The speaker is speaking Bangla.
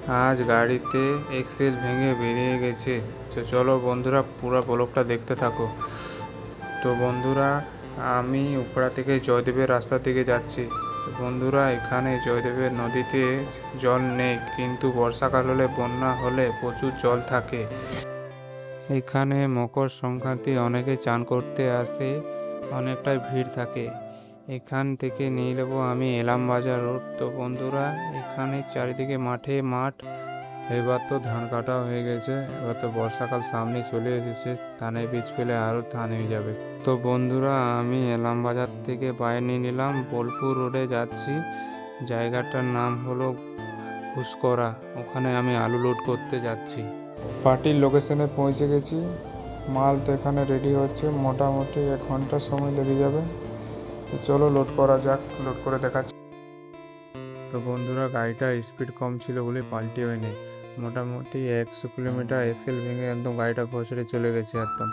আজ গাড়িতে এক্সেল ভেঙে বেরিয়ে গেছে। তো চলো বন্ধুরা, পুরো ব্লগটা দেখতে থাকো। তো বন্ধুরা, আমি উপরা থেকে জয়দেবের রাস্তার দিকে যাচ্ছি। তো বন্ধুরা, এখানে জয়দেবের নদীতে জল নেই, কিন্তু বর্ষাকাল হলে, বন্যা হলে প্রচুর জল থাকে। এখানে মকর সংক্রান্তি অনেকে চান করতে আসে, অনেকটাই ভিড় থাকে। এখান থেকে নিয়ে নেবো আমি এলামবাজার রোড। তো বন্ধুরা, এখানে চারিদিকে মাঠ। এবার তো ধান কাটা হয়ে গেছে, এবার তো বর্ষাকাল সামনে চলে এসেছে, ধানের বীজ ফেলে আরও ধান হয়ে যাবে। তো বন্ধুরা, আমি এলামবাজার থেকে বাইরে নিয়ে নিলাম, বোলপুর রোডে যাচ্ছি। জায়গাটার নাম হলো ঘুসকরা। ওখানে আমি আলু লোড করতে যাচ্ছি। পার্টির লোকেশনে পৌঁছে গেছি। মাল তো এখানে রেডি হচ্ছে, মোটামুটি 1 ঘন্টার সময় লেগে যাবে। তো চলো লোড করা যাক, লোড করে দেখাচ্ছি। তো বন্ধুরা, গাড়িটার স্পিড কম ছিল বলে পাল্টি হয়নি। মোটামুটি 100 কিলোমিটার এক্সেল ভেঙে একদম গাড়িটা ঘষড়ে চলে গেছে একদম।